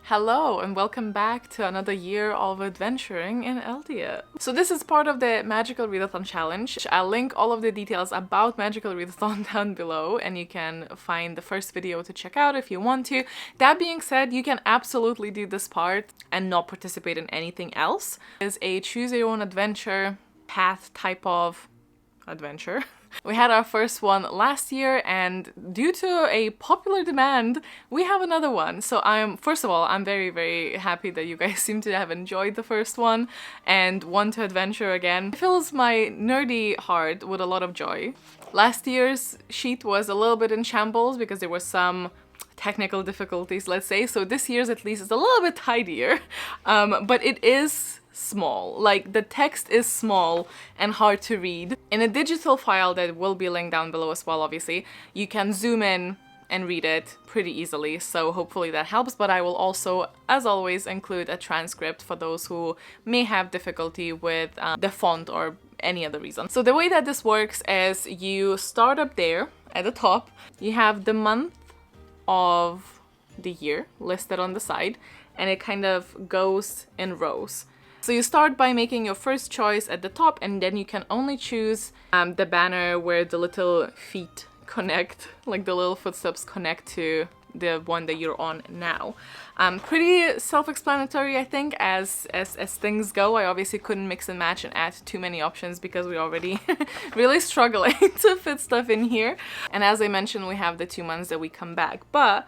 Hello and welcome back to another year of adventuring in Aeldia. So this is part of the Magical Readathon challenge. I'll link all of the details about Magical Readathon down below and you can find the first video to check out if you want to. That being said, you can absolutely do this part and not participate in anything else. It's a choose your own adventure path type of adventure. We had our first one last year and due to a popular demand, we have another one. So first of all, I'm very, very happy that you guys seem to have enjoyed the first one and want to adventure again. It fills my nerdy heart with a lot of joy. Last year's sheet was a little bit in shambles because there were some technical difficulties, let's say. So this year's at least is a little bit tidier, but it is small. Like, the text is small and hard to read. In a digital file that will be linked down below as well, obviously, you can zoom in and read it pretty easily, so hopefully that helps. But I will also, as always, include a transcript for those who may have difficulty with the font or any other reason. So the way that this works is you start up there at the top, you have the month of the year listed on the side, and it kind of goes in rows. So you start by making your first choice at the top, and then you can only choose the banner where the little feet connect, like the little footsteps connect to the one that you're on now. Pretty self-explanatory, I think, as things go. I obviously couldn't mix and match and add too many options because we're already really struggling to fit stuff in here. And as I mentioned, we have the 2 months that we come back. But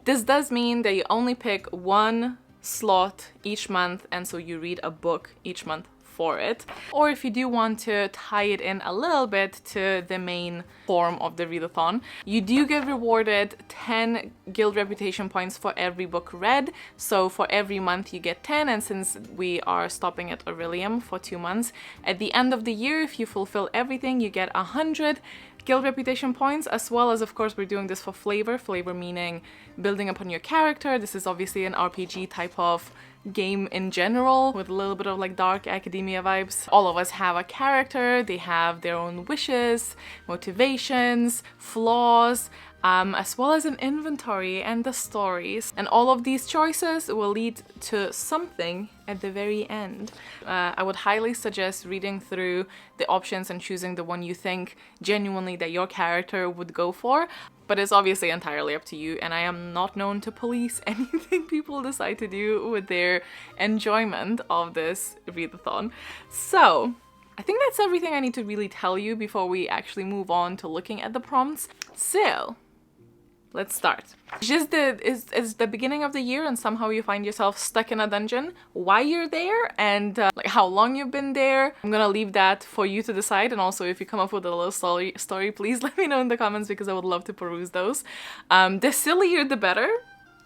this does mean that you only pick one slot each month, and so you read a book each month for it. Or if you do want to tie it in a little bit to the main form of the readathon, you do get rewarded 10 guild reputation points for every book read. So for every month you get 10, and since we are stopping at Orilium for 2 months, at the end of the year, if you fulfill everything, you get 100 guild reputation points, as well as, of course, we're doing this for flavor meaning building upon your character. This is obviously an RPG type of game in general with a little bit of like dark academia vibes. All of us have a character, they have their own wishes, motivations, flaws, as well as an inventory and the stories. And all of these choices will lead to something at the very end. I would highly suggest reading through the options and choosing the one you think genuinely that your character would go for. But it's obviously entirely up to you, and I am not known to police anything people decide to do with their enjoyment of this readathon. So I think that's everything I need to really tell you before we actually move on to looking at the prompts. So let's start. It's the beginning of the year and somehow you find yourself stuck in a dungeon. Why you're there and like how long you've been there, I'm gonna leave that for you to decide. And also, if you come up with a little story, please let me know in the comments because I would love to peruse those. The sillier the better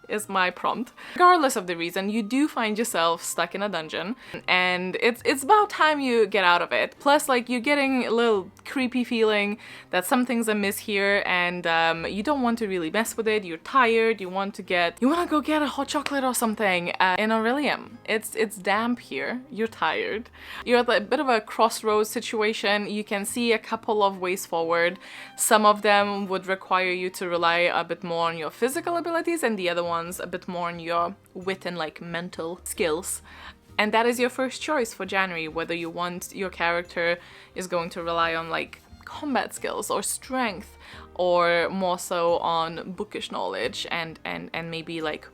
is my prompt. Regardless of the reason, you do find yourself stuck in a dungeon and it's about time you get out of it. Plus, like, you're getting a little creepy feeling that some things are amiss here, and you don't want to really mess with it. You're tired, you want to go get a hot chocolate or something in Orilium. It's damp here, you're tired. You're at a bit of a crossroads situation. You can see a couple of ways forward. Some of them would require you to rely a bit more on your physical abilities, and the other ones a bit more on your wit and like mental skills. And that is your first choice for January, whether you want your character is going to rely on like combat skills or strength, or more so on bookish knowledge and maybe like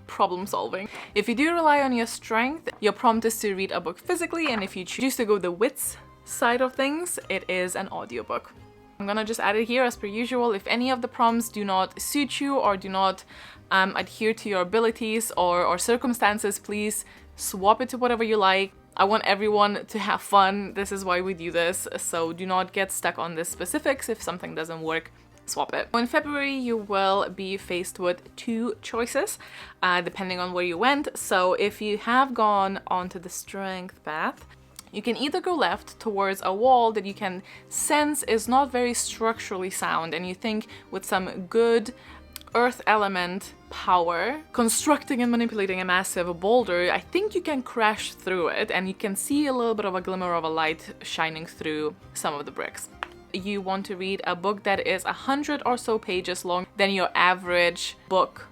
problem solving. If you do rely on your strength, your prompt is to read a book physically, and if you choose to go the wits side of things, it is an audiobook. I'm gonna just add it here as per usual. If any of the prompts do not suit you or do not adhere to your abilities or circumstances, please swap it to whatever you like. I want everyone to have fun. This is why we do this, so do not get stuck on the specifics. If something doesn't work, swap it. In February, you will be faced with 2 choices, depending on where you went. So if you have gone onto the strength path, you can either go left towards a wall that you can sense is not very structurally sound, and you think with some good earth element power, constructing and manipulating a massive boulder, I think you can crash through it, and you can see a little bit of a glimmer of a light shining through some of the bricks. You want to read a book that is 100 or so pages long than your average book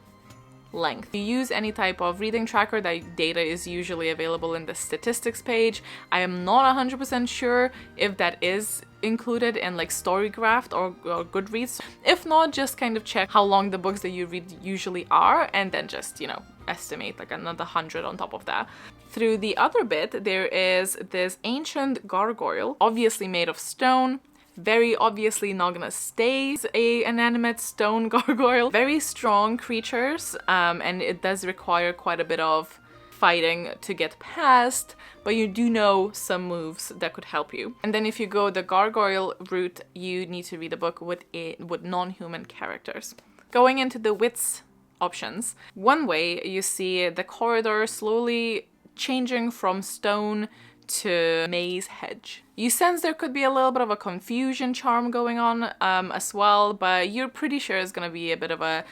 length. If you use any type of reading tracker, that data is usually available in the statistics page. I am not 100% sure if that is included in like Storygraph or Goodreads. If not, just kind of check how long the books that you read usually are, and then just, you know, estimate like another 100 on top of that. Through the other bit, there is this ancient gargoyle, obviously made of stone. Very obviously not gonna stay an inanimate stone gargoyle. Very strong creatures, and it does require quite a bit of fighting to get past, but you do know some moves that could help you. And then if you go the gargoyle route, you need to read a book with non-human characters. Going into the wits options, one way you see the corridor slowly changing from stone to maze hedge. You sense there could be a little bit of a confusion charm going on as well, but you're pretty sure it's gonna be a bit of a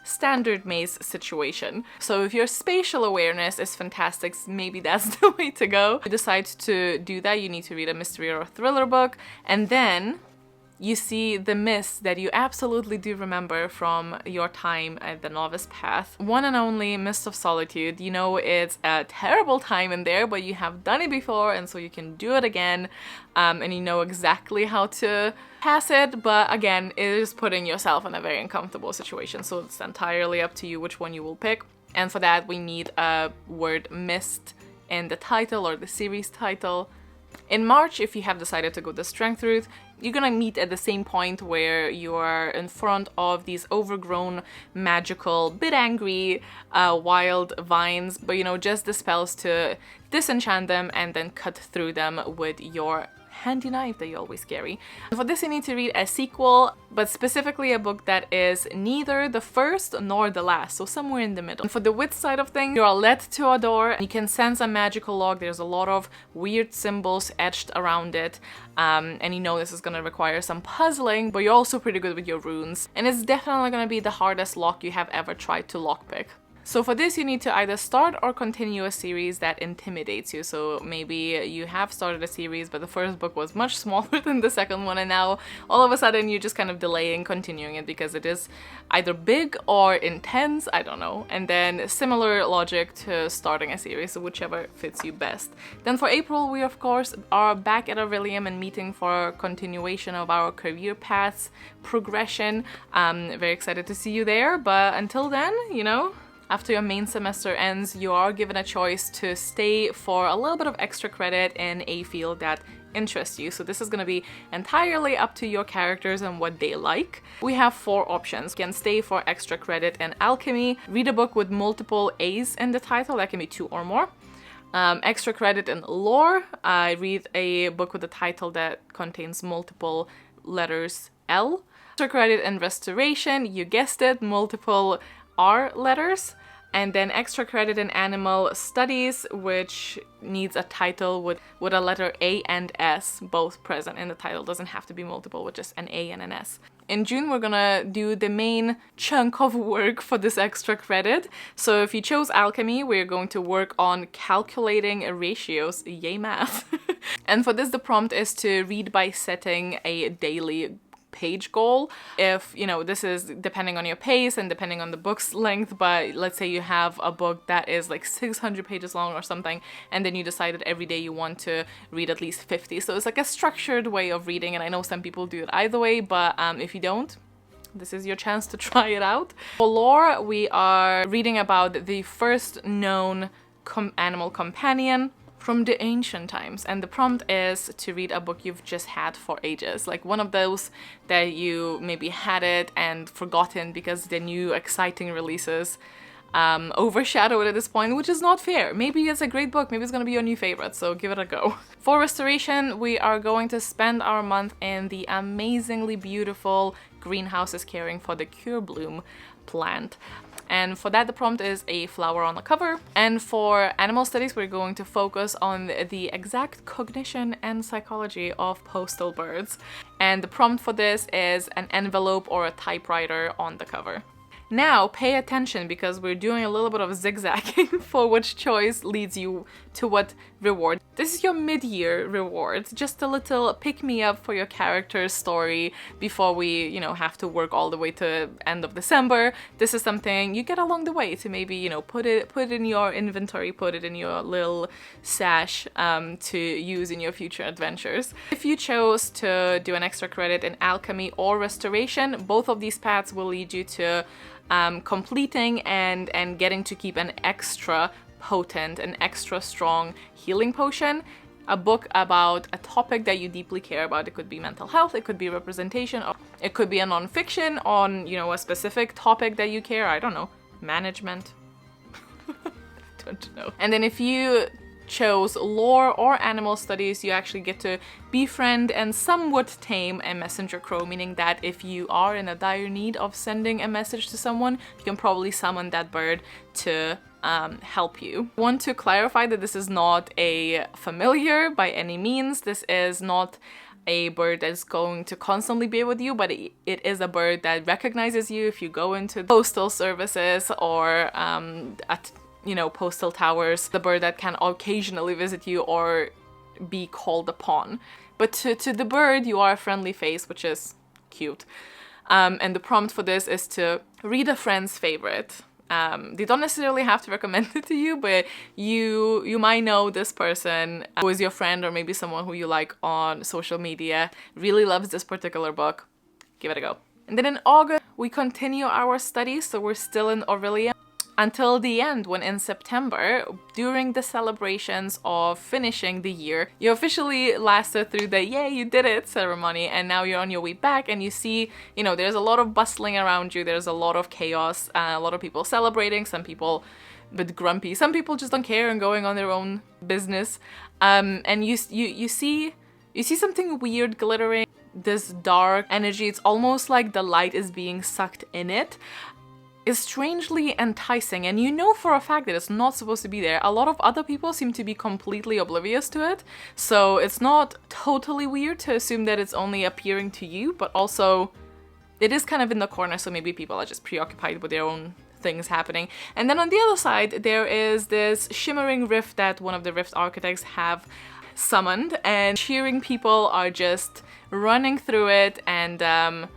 standard maze situation. So if your spatial awareness is fantastic, maybe that's the way to go. If you decide to do that, you need to read a mystery or a thriller book, and then you see the mist that you absolutely do remember from your time at the novice path. One and only Mist of Solitude. You know it's a terrible time in there, but you have done it before, and so you can do it again, and you know exactly how to pass it, but again, it is putting yourself in a very uncomfortable situation, so it's entirely up to you which one you will pick. And for that, we need a word mist in the title or the series title. In March, if you have decided to go the strength route, you're gonna meet at the same point where you are in front of these overgrown, magical, bit angry, wild vines, but you know, just the spells to disenchant them and then cut through them with your handy knife that you always carry. For this, you need to read a sequel, but specifically a book that is neither the first nor the last, so somewhere in the middle. And for the wit side of things, you are led to a door, you can sense a magical log, there's a lot of weird symbols etched around it, and you know this is gonna require some puzzling, but you're also pretty good with your runes, and it's definitely gonna be the hardest lock you have ever tried to lockpick. So for this, you need to either start or continue a series that intimidates you. So maybe you have started a series, but the first book was much smaller than the second one, and now all of a sudden you're just kind of delaying continuing it because it is either big or intense, I don't know. And then similar logic to starting a series, so whichever fits you best. Then for April, we of course are back at Orilium and meeting for continuation of our career paths progression. Very excited to see you there, but until then, you know, after your main semester ends, you are given a choice to stay for a little bit of extra credit in a field that interests you. So this is going to be entirely up to your characters and what they like. We have 4 options. You can stay for extra credit in alchemy, read a book with multiple A's in the title, that can be 2 or more. Extra credit in lore, I read a book with a title that contains multiple letters L. Extra credit in restoration, you guessed it, multiple R letters. And then extra credit in animal studies, which needs a title with a letter A and S both present in the title. Doesn't have to be multiple, with just an A and an S. In June, we're gonna do the main chunk of work for this extra credit. So if you chose alchemy, we're going to work on calculating ratios. Yay, math. And for this, the prompt is to read by setting a daily page goal. If, you know, this is depending on your pace and depending on the book's length, but let's say you have a book that is like 600 pages long or something, and then you decided every day you want to read at least 50. So it's like a structured way of reading, and I know some people do it either way, but if you don't, this is your chance to try it out. For lore, we are reading about the first known animal companion from the ancient times, and the prompt is to read a book you've just had for ages, like one of those that you maybe had it and forgotten because the new exciting releases overshadow it at this point, which is not fair. Maybe it's a great book, maybe it's gonna be your new favorite, so give it a go. For restoration, we are going to spend our month in the amazingly beautiful greenhouses caring for the cure bloom plant. And for that, the prompt is a flower on the cover. And for animal studies, we're going to focus on the exact cognition and psychology of postal birds. And the prompt for this is an envelope or a typewriter on the cover. Now, pay attention, because we're doing a little bit of zigzagging for which choice leads you to what reward. This is your mid-year reward, just a little pick-me-up for your character's story before we, you know, have to work all the way to end of December. This is something you get along the way to maybe, you know, put it in your inventory, put it in your little stash to use in your future adventures. If you chose to do an extra credit in alchemy or restoration, both of these paths will lead you to completing and getting to keep an extra potent and extra strong healing potion, a book about a topic that you deeply care about. It could be mental health, it could be representation, or it could be a non-fiction on, you know, a specific topic that you care, I don't know, management. Don't know. And then if you chose lore or animal studies, you actually get to befriend and somewhat tame a messenger crow, meaning that if you are in a dire need of sending a message to someone, you can probably summon that bird to help you. I want to clarify that this is not a familiar by any means. This is not a bird that's going to constantly be with you, but it is a bird that recognizes you if you go into postal services or at, you know, postal towers. The bird that can occasionally visit you or be called upon. But to the bird, you are a friendly face, which is cute. And the prompt for this is to read a friend's favorite. They don't necessarily have to recommend it to you, but you might know this person who is your friend or maybe someone who you like on social media really loves this particular book. Give it a go. And then in August, we continue our studies, so we're still in Orilium until the end, when in September, during the celebrations of finishing the year, you officially lasted through the yay, you did it ceremony, and now you're on your way back and you see, you know, there's a lot of bustling around you, there's a lot of chaos, a lot of people celebrating, some people a bit grumpy, some people just don't care and going on their own business, and you see something weird glittering, this dark energy, it's almost like the light is being sucked in it. Is strangely enticing, and you know for a fact that it's not supposed to be there. A lot of other people seem to be completely oblivious to it, so it's not totally weird to assume that it's only appearing to you, but also it is kind of in the corner, so maybe people are just preoccupied with their own things happening. And then on the other side, there is this shimmering rift that one of the rift architects have summoned, and cheering people are just running through it, and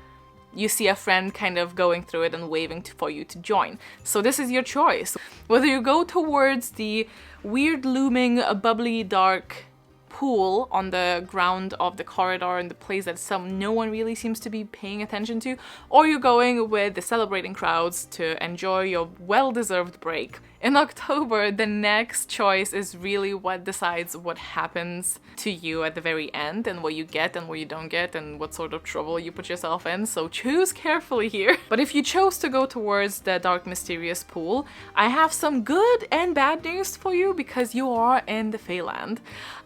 you see a friend kind of going through it and waving for you to join. So this is your choice. Whether you go towards the weird looming bubbly dark pool on the ground of the corridor in the place that no one really seems to be paying attention to, or you're going with the celebrating crowds to enjoy your well-deserved break. In October, the next choice is really what decides what happens to you at the very end and what you get and what you don't get and what sort of trouble you put yourself in, so choose carefully here. But if you chose to go towards the dark mysterious pool, I have some good and bad news for you because you are in the Feyland.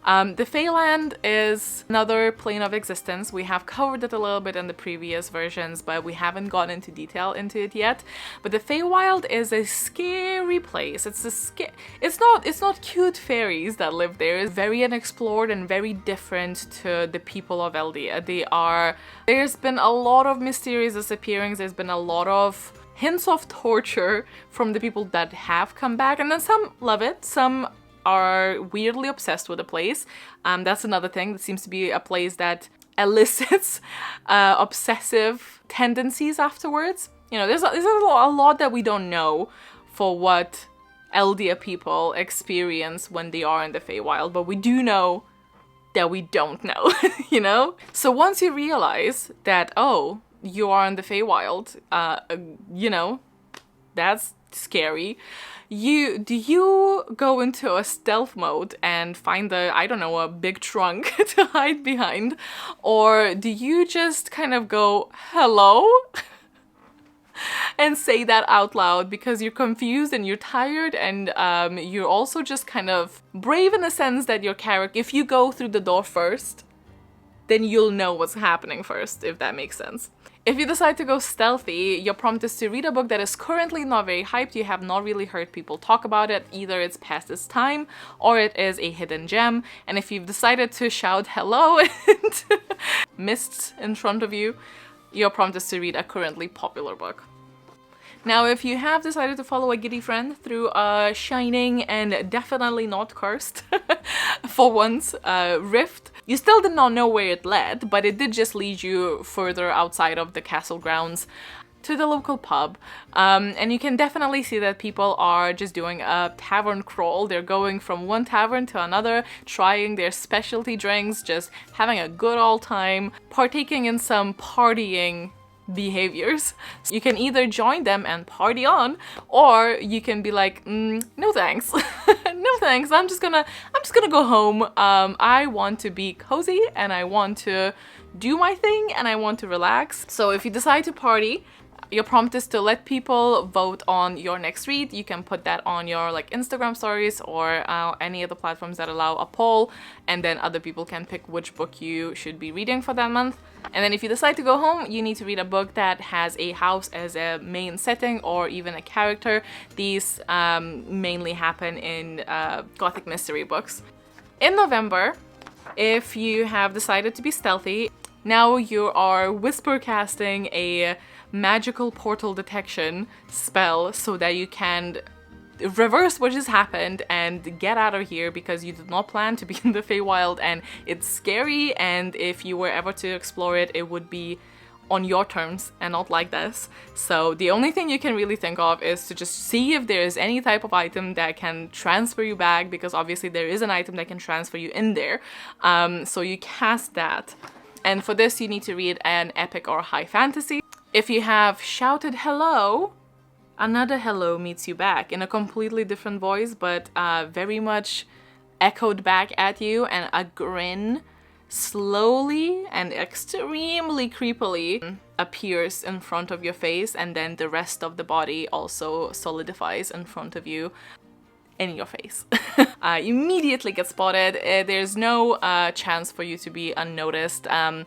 The Feyland is another plane of existence. We have covered it a little bit in the previous versions, but we haven't gone into detail into it yet. But the Feywild is a scary place. It's not cute fairies that live there. It's very unexplored and very different to the people of Aeldia. There's been a lot of mysterious disappearings. There's been a lot of hints of torture from the people that have come back, and then some love it, some are weirdly obsessed with the place. That's another thing. That seems to be a place that elicits obsessive tendencies afterwards. You know, there's a lot that we don't know for what Aeldia people experience when they are in the Feywild, but we do know that we don't know, you know? So once you realize that, oh, you are in the Feywild, you know, that's scary. Do you go into a stealth mode and find a big trunk to hide behind? Or do you just kind of go, hello? And say that out loud because you're confused and you're tired, and you're also just kind of brave in the sense that your character, if you go through the door first, then you'll know what's happening first, if that makes sense. If you decide to go stealthy, your prompt is to read a book that is currently not very hyped. You have not really heard people talk about it. Either it's past its time or it is a hidden gem. And if you've decided to shout hello and mists in front of you, your prompt is to read a currently popular book. Now, if you have decided to follow a giddy friend through a shining and definitely not cursed for once, rift. You still did not know where it led, but it did just lead you further outside of the castle grounds to the local pub, and you can definitely see that people are just doing a tavern crawl. They're going from one tavern to another, trying their specialty drinks, just having a good old time, partaking in some partying behaviors. You can either join them and party on, or you can be like, no thanks. No thanks, I'm just gonna go home. I want to be cozy and I want to do my thing and I want to relax. So if you decide to party, your prompt is to let people vote on your next read. You can put that on your like Instagram stories or any other platforms that allow a poll, and then other people can pick which book you should be reading for that month. And then if you decide to go home, you need to read a book that has a house as a main setting or even a character. These mainly happen in Gothic mystery books. In November, if you have decided to be stealthy, now you are whisper casting a magical portal detection spell so that you can reverse what just happened and get out of here, because you did not plan to be in the Feywild and it's scary, and if you were ever to explore it, it would be on your terms and not like this. So the only thing you can really think of is to just see if there is any type of item that can transfer you back, because obviously there is an item that can transfer you in there. So you cast that. And for this you need to read an epic or high fantasy. If you have shouted hello, another hello meets you back in a completely different voice, but very much echoed back at you, and a grin slowly and extremely creepily appears in front of your face, and then the rest of the body also solidifies in front of you. In your face. Immediately get spotted. There's no chance for you to be unnoticed, and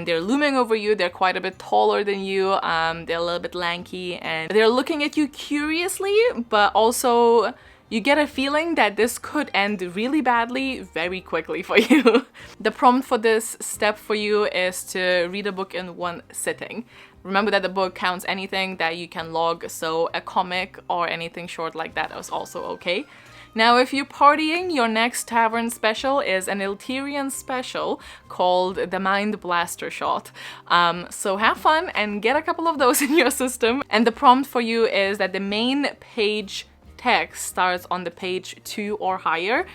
they're looming over you. They're quite a bit taller than you. They're a little bit lanky, and they're looking at you curiously, but also you get a feeling that this could end really badly very quickly for you. The prompt for this step for you is to read a book in one sitting. Remember that the book counts anything that you can log, so a comic or anything short like that is also okay. Now, if you're partying, your next tavern special is an Elterian special called the Mind Blaster Shot. So have fun and get a couple of those in your system. And the prompt for you is that the main page text starts on the page 2 or higher.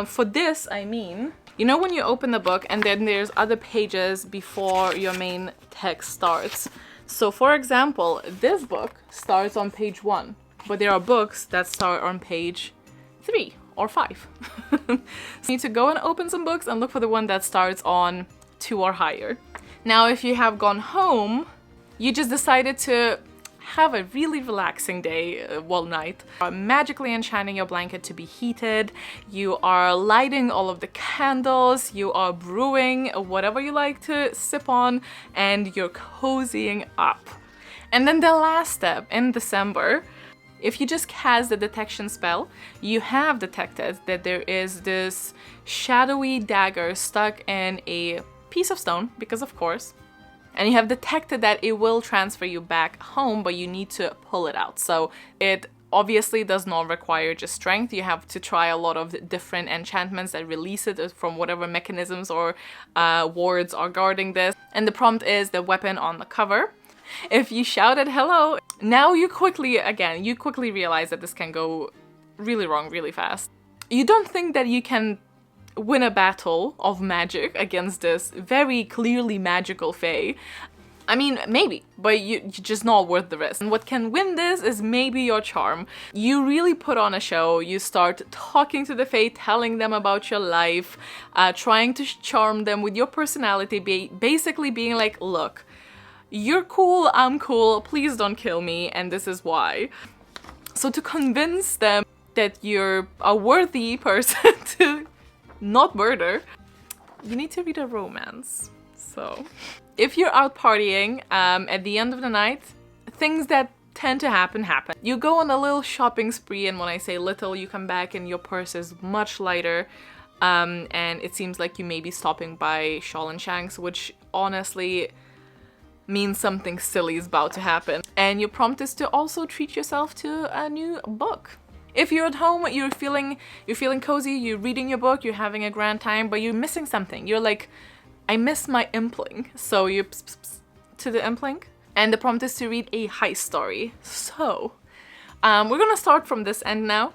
For this, I mean, you know when you open the book and then there's other pages before your main text starts. So for example, this book starts on page 1, but there are books that start on page 3 or 5. So you need to go and open some books and look for the one that starts on 2 or higher. Now, if you have gone home, you just decided to have a really relaxing day, night. You are magically enchanting your blanket to be heated, you are lighting all of the candles, you are brewing whatever you like to sip on, and you're cozying up. And then the last step, in December, if you just cast the detection spell, you have detected that there is this shadowy dagger stuck in a piece of stone, because of course, and you have detected that it will transfer you back home, but you need to pull it out. So it obviously does not require just strength. You have to try a lot of different enchantments that release it from whatever mechanisms or wards are guarding this. And the prompt is the weapon on the cover. If you shouted hello, now you quickly realize that this can go really wrong really fast. You don't think that you can win a battle of magic against this very clearly magical fae. I mean, maybe, but you're just not worth the risk. And what can win this is maybe your charm. You really put on a show, you start talking to the fae, telling them about your life, trying to charm them with your personality, basically being like, look, you're cool, I'm cool, please don't kill me, and this is why. So to convince them that you're a worthy person to not murder, you need to read a romance. So if you're out partying, at the end of the night, things that tend to happen. You go on a little shopping spree, and when I say little, you come back and your purse is much lighter, and it seems like you may be stopping by Shawl and Shanks, which honestly means something silly is about to happen. And your prompt is to also treat yourself to a new book. If you're at home, you're feeling cozy, you're reading your book, you're having a grand time, but you're missing something. You're like, I miss my impling. So you to the impling, and the prompt is to read a heist story. So we're gonna start from this end now.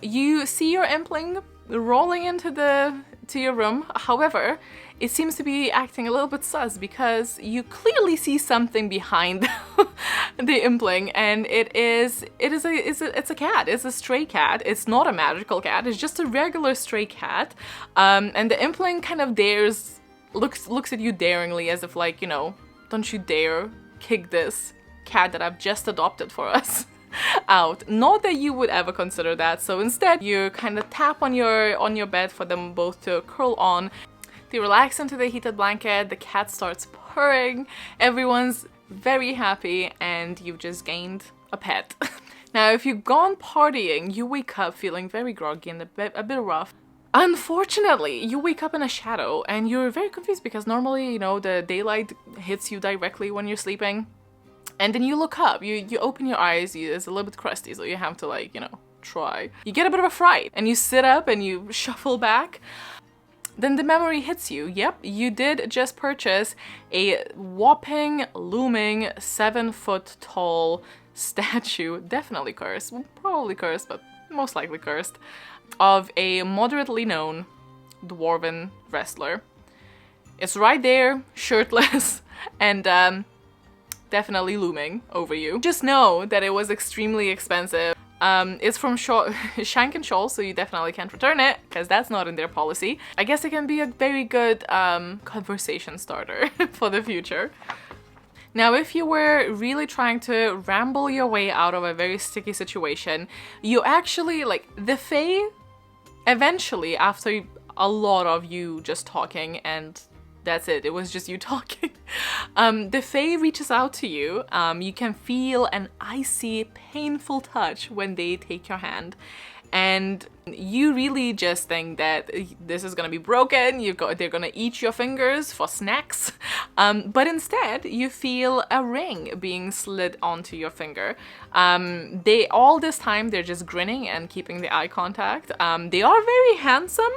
You see your impling rolling into your room. However, it seems to be acting a little bit sus because you clearly see something behind the impling, and it's a cat. It's a stray cat. It's not a magical cat. It's just a regular stray cat. And the impling kind of looks at you daringly, as if like, you know, don't you dare kick this cat that I've just adopted for us out. Not that you would ever consider that. So instead, you kind of tap on your bed for them both to curl on. They relax into the heated blanket, the cat starts purring, everyone's very happy, and you've just gained a pet. Now, if you've gone partying, you wake up feeling very groggy and a bit rough. Unfortunately, you wake up in a shadow, and you're very confused because normally, you know, the daylight hits you directly when you're sleeping. And then you look up, you open your eyes, it's a little bit crusty, so you have to, like, you know, try. You get a bit of a fright, and you sit up and you shuffle back. Then the memory hits you. Yep, you did just purchase a whopping, looming, 7-foot tall statue, definitely cursed, well, probably cursed, but most likely cursed, of a moderately known dwarven wrestler. It's right there, shirtless, and definitely looming over you. Just know that it was extremely expensive. It's from Shank and Shoal, so you definitely can't return it, because that's not in their policy. I guess it can be a very good conversation starter for the future. Now, if you were really trying to ramble your way out of a very sticky situation, you actually, like, the Fae, eventually, after a lot of you just talking, and that's it, it was just you talking, the Fae reaches out to you. You can feel an icy, painful touch when they take your hand, and you really just think that this is gonna be broken, they're gonna eat your fingers for snacks, but instead you feel a ring being slid onto your finger. All this time they're just grinning and keeping the eye contact. They are very handsome.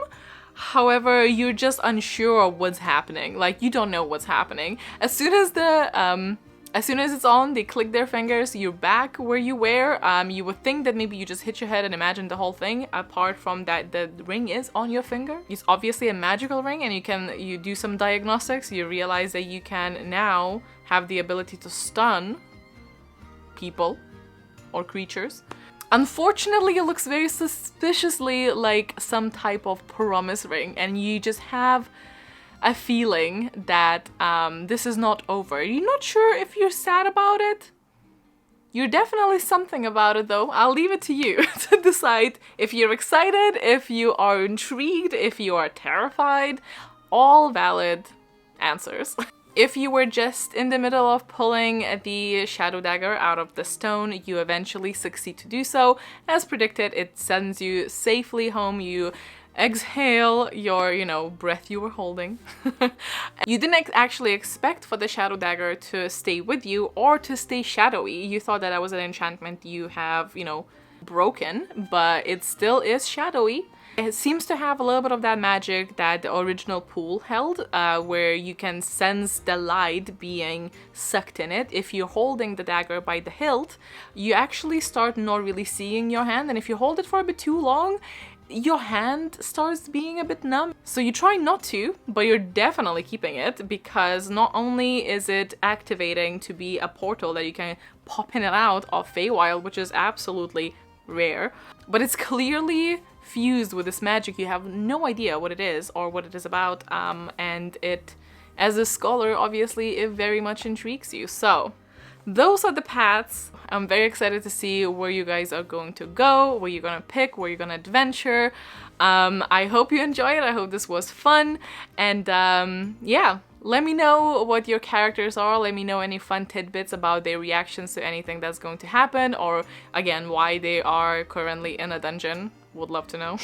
However, you're just unsure of what's happening. Like, you don't know what's happening. As soon as it's on, they click their fingers, you're back where you were. You would think that maybe you just hit your head and imagine the whole thing. Apart from that, the ring is on your finger. It's obviously a magical ring, and you do some diagnostics. You realize that you can now have the ability to stun people or creatures. Unfortunately, it looks very suspiciously like some type of promise ring, and you just have a feeling that this is not over. You're not sure if you're sad about it. You're definitely something about it, though. I'll leave it to you to decide if you're excited, if you are intrigued, if you are terrified. All valid answers. If you were just in the middle of pulling the shadow dagger out of the stone, you eventually succeed to do so. As predicted, it sends you safely home. You exhale your, breath you were holding. You didn't actually expect for the shadow dagger to stay with you or to stay shadowy. You thought that was an enchantment you have, broken, but it still is shadowy. It seems to have a little bit of that magic that the original pool held, where you can sense the light being sucked in it. If you're holding the dagger by the hilt, you actually start not really seeing your hand, and if you hold it for a bit too long, your hand starts being a bit numb. So you try not to, but you're definitely keeping it, because not only is it activating to be a portal that you can pop in and out of Feywild, which is absolutely rare, but it's clearly fused with this magic. You have no idea what it is or what it is about, and it, as a scholar, obviously it very much intrigues you. So those are the paths. I'm very excited to see where you guys are going to go, where you're gonna pick, where you're gonna adventure. I hope you enjoy it. I hope this was fun, and yeah, let me know what your characters are. Let me know any fun tidbits about their reactions to anything that's going to happen, or again, why they are currently in a dungeon. Would love to know.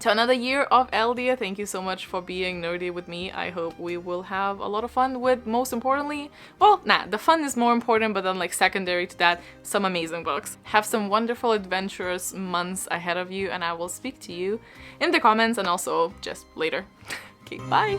to another year of Aeldia. Thank you so much for being nerdy with me. I hope we will have a lot of fun with, most importantly, well, nah, the fun is more important, but then like secondary to that, some amazing books. Have some wonderful adventurous months ahead of you, and I will speak to you in the comments and also just later. Okay, bye!